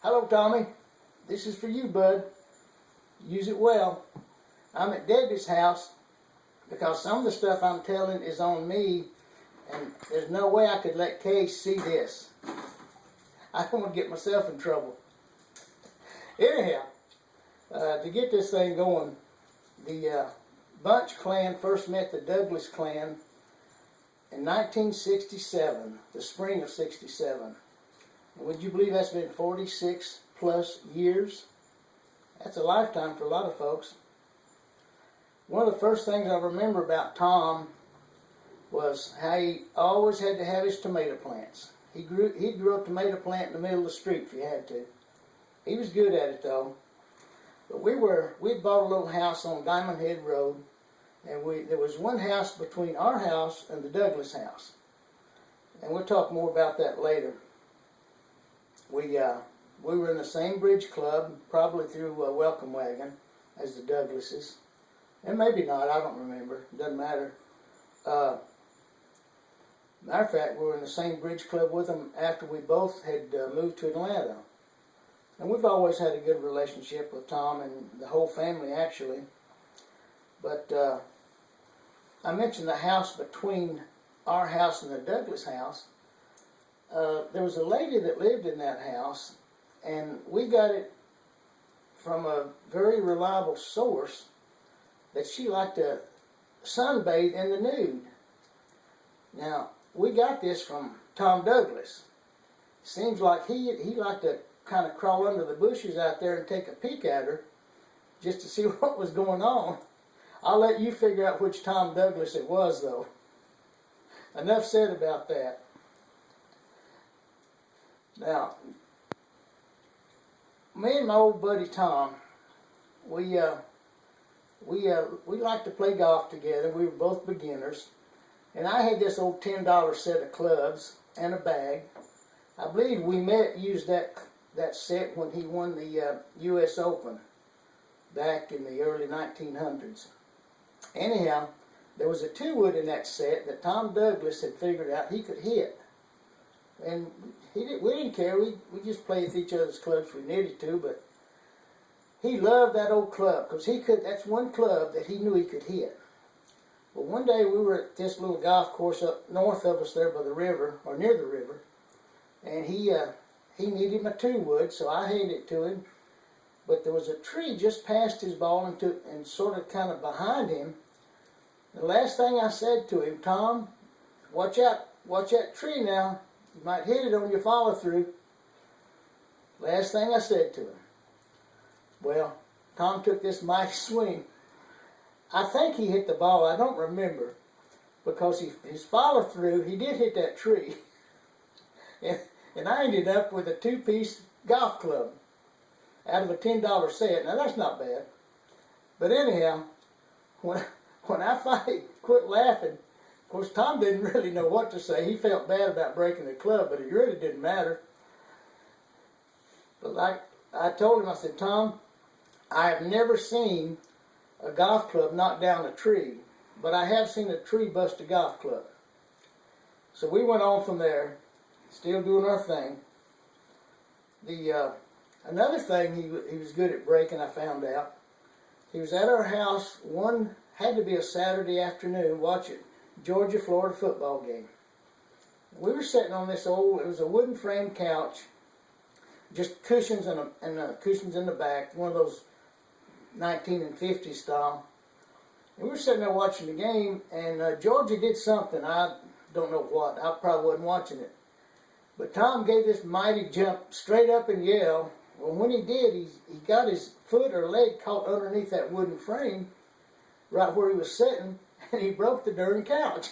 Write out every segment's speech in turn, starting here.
Hello, Tommy. This is for you, bud. Use it well. I'm at Debbie's house because some of the stuff I'm telling is on me, and there's no way I could let Kay see this. I don't want to get myself in trouble. Anyhow, to get this thing going, the Bunch clan first met the Douglas clan in 1967, the spring of '67. And would you believe that's been 46 plus years? That's a lifetime for a lot of folks. One of the first things I remember about Tom was how he always had to have his tomato plants. He grew a tomato plant in the middle of the street if he had to. He was good at it though. But we'd bought a little house on Diamond Head Road, and there was one house between our house and the Douglas house. And we'll talk more about that later. We were in the same bridge club, probably through a welcome wagon, as the Douglases. And maybe not, I don't remember. It doesn't matter. Matter of fact, we were in the same bridge club with them after we both had moved to Atlanta. And we've always had a good relationship with Tom and the whole family, actually. But I mentioned the house between our house and the Douglas house. There was a lady that lived in that house, and we got it from a very reliable source that she liked to sunbathe in the nude. Now, we got this from Tom Douglas. Seems like he liked to kind of crawl under the bushes out there and take a peek at her just to see what was going on. I'll let you figure out which Tom Douglas it was, though. Enough said about that. Now, me and my old buddy Tom, we liked to play golf together. We were both beginners. And I had this old $10 set of clubs and a bag. I believe we used that set when he won the U.S. Open back in the early 1900s. Anyhow, there was a 2-wood in that set that Tom Douglas had figured out he could hit. And we didn't care. We just played with each other's clubs if we needed to, but he loved that old club because that's one club that he knew he could hit. Well, one day we were at this little golf course up north of us there by the river, or near the river, and he needed my 2-wood, so I handed it to him. But there was a tree just past his ball and sort of kind of behind him. The last thing I said to him, Tom, watch that tree now. You might hit it on your follow through. Last thing I said to him. Well, Tom took this mighty swing. I think he hit the ball. I don't remember, because his follow through, he did hit that tree. And I ended up with a 2-piece golf club out of a $10 set. Now that's not bad. But anyhow, when I finally quit laughing, of course Tom didn't really know what to say. He felt bad about breaking the club, but it really didn't matter. But like I told him, I said, Tom, I have never seen a golf club knock down a tree, but I have seen a tree bust a golf club. So we went on from there, still doing our thing. Another thing he was good at breaking, I found out. He was at our house had to be a Saturday afternoon, watching Georgia-Florida football game. We were sitting on this it was a wooden frame couch, just cushions and cushions in the back, one of those 1950s style. And we were sitting there watching the game, and Georgia did something. I don't know what. I probably wasn't watching it. But Tom gave this mighty jump straight up and yell. Well, when he did, he got his foot or leg caught underneath that wooden frame, right where he was sitting, and he broke the darn couch.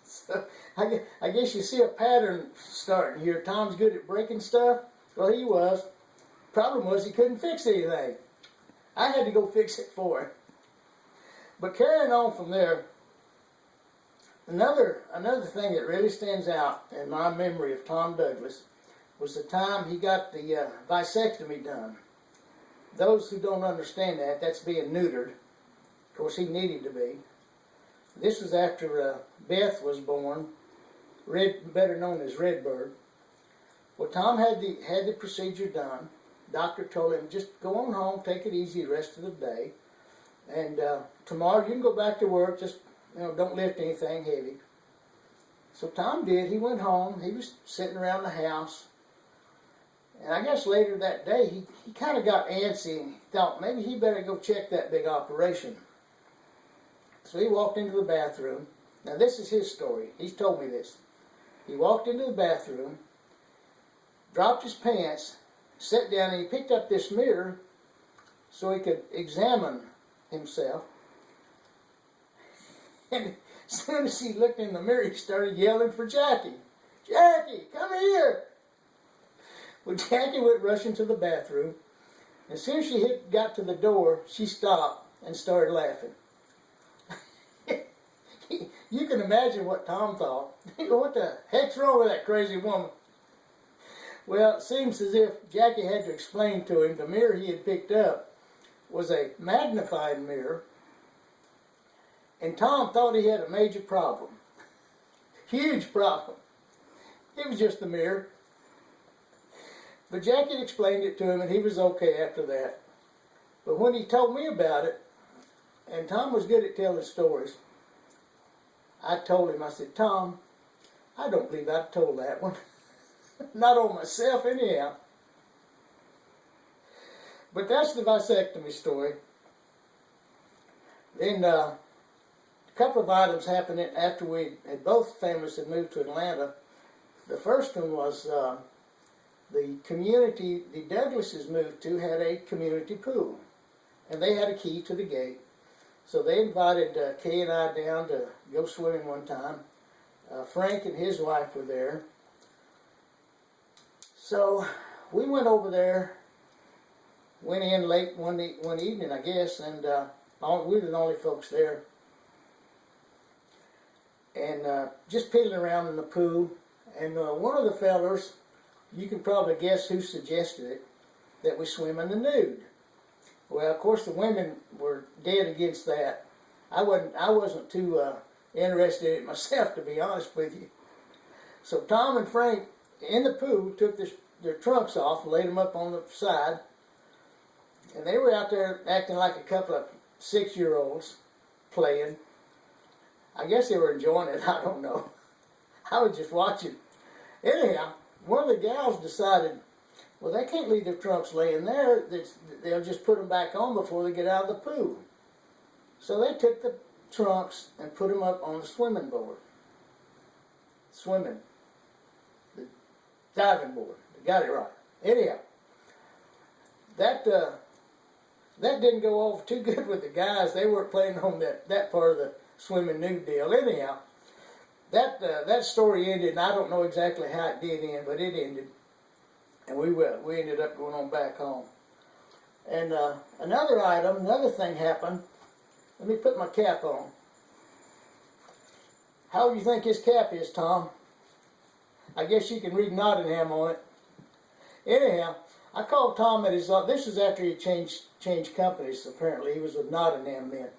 So I guess you see a pattern starting here. Tom's good at breaking stuff. Well, he was. Problem was he couldn't fix anything. I had to go fix it for him. But carrying on from there, another thing that really stands out in my memory of Tom Douglas was the time he got the vasectomy done. Those who don't understand that's being neutered. Of course, he needed to be. This was after Beth was born, better known as Redbird. Well, Tom had the procedure done. Doctor told him, just go on home, take it easy the rest of the day, and tomorrow you can go back to work. Just don't lift anything heavy. So Tom did. He went home. He was sitting around the house, and I guess later that day he kind of got antsy and he thought maybe he better go check that big operation. So he walked into the bathroom. Now this is his story. He's told me this. He walked into the bathroom, dropped his pants, sat down, and he picked up this mirror so he could examine himself. And as soon as he looked in the mirror, he started yelling for Jackie. Jackie, come here! Well, Jackie went rushing to the bathroom. As soon as she got to the door, she stopped and started laughing. You can imagine what Tom thought. What the heck's wrong with that crazy woman? Well, it seems as if Jackie had to explain to him the mirror he had picked up was a magnified mirror, and Tom thought he had a major problem. Huge problem. It was just a mirror. But Jackie had explained it to him, and he was okay after that. But when he told me about it, and Tom was good at telling stories, I told him, I said, Tom, I don't believe I told that one. Not on myself anyhow. But that's the vasectomy story. Then a couple of items happened after we had both families had moved to Atlanta. The first one was the community the Douglases moved to had a community pool, and they had a key to the gate. So they invited Kay and I down to go swimming one time. Frank and his wife were there. So we went over there, went in late one evening, I guess, and we were the only folks there. And just piddling around in the pool. And one of the fellers, you can probably guess who suggested it, that we swim in the nude. Well, of course, the women were dead against that. I wasn't too interested in it myself, to be honest with you. So Tom and Frank, in the pool, took their trunks off and laid them up on the side. And they were out there acting like a couple of 6-year-olds playing. I guess they were enjoying it. I don't know. I was just watching. Anyhow, one of the gals decided, well, they can't leave their trunks laying there. They'll just put them back on before they get out of the pool. So they took the trunks and put them up on the swimming board. Swimming. The diving board. Got it right. Anyhow, that didn't go over too good with the guys. They weren't planning on that part of the swimming nude deal. Anyhow, that story ended, and I don't know exactly how it did end, but it ended. And we ended up going on back home. And another thing happened. Let me put my cap on. How do you think his cap is, Tom? I guess you can read Nottingham on it. Anyhow, I called Tom at his office. This was after he changed companies, apparently. He was with Nottingham then.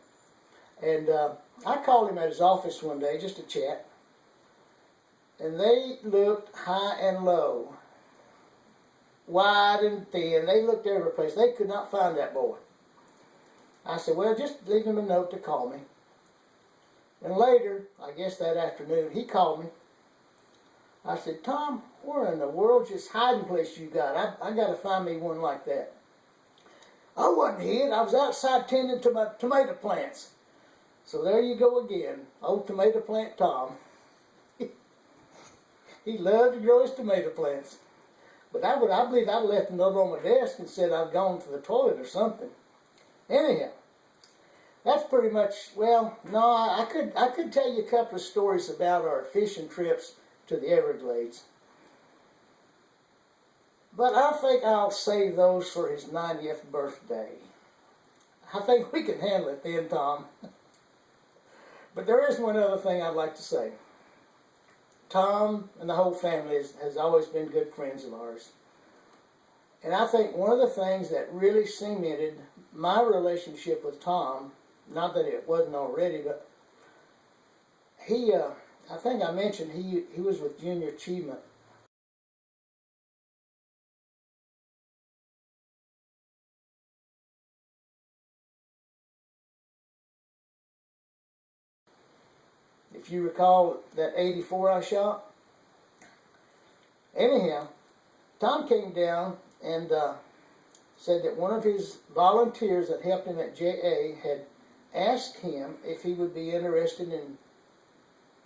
And I called him at his office one day just to chat. And they looked high and low, wide and thin. They looked every place. They could not find that boy. I said, well, just leave him a note to call me. And later, I guess that afternoon, he called me. I said, Tom, where in the world's this hiding place you got? I got to find me one like that. I wasn't hid. I was outside tending to my tomato plants. So there you go again, old tomato plant Tom. He loved to grow his tomato plants. But I believe I left a note on my desk and said I'd gone to the toilet or something. Anyhow, that's pretty much, well, no, I could tell you a couple of stories about our fishing trips to the Everglades. But I think I'll save those for his 90th birthday. I think we can handle it then, Tom. But there is one other thing I'd like to say. Tom and the whole family has always been good friends of ours. And I think one of the things that really cemented my relationship with Tom, not that it wasn't already, but I think I mentioned he was with Junior Achievement you recall that 84 I shot. Anyhow, Tom came down and said that one of his volunteers that helped him at JA had asked him if he would be interested in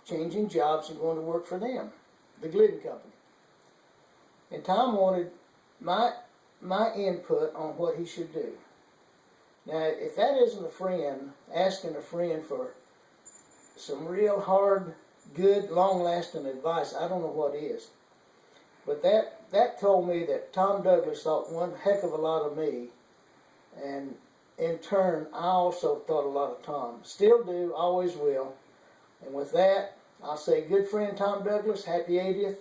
changing jobs and going to work for them, the Glidden Company. And Tom wanted my input on what he should do. Now, if that isn't a friend, asking a friend for some real hard, good, long-lasting advice, I don't know what is. But that told me that Tom Douglas thought one heck of a lot of me, and in turn, I also thought a lot of Tom. Still do, always will. And with that, I'll say, good friend Tom Douglas, happy 80th.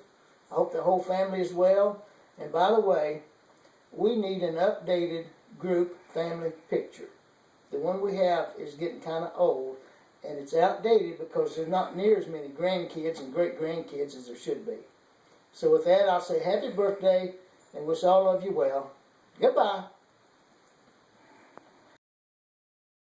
I hope the whole family is well. And by the way, we need an updated group family picture. The one we have is getting kind of old, and it's outdated because there's not near as many grandkids and great-grandkids as there should be. So with that, I'll say happy birthday and wish all of you well. Goodbye.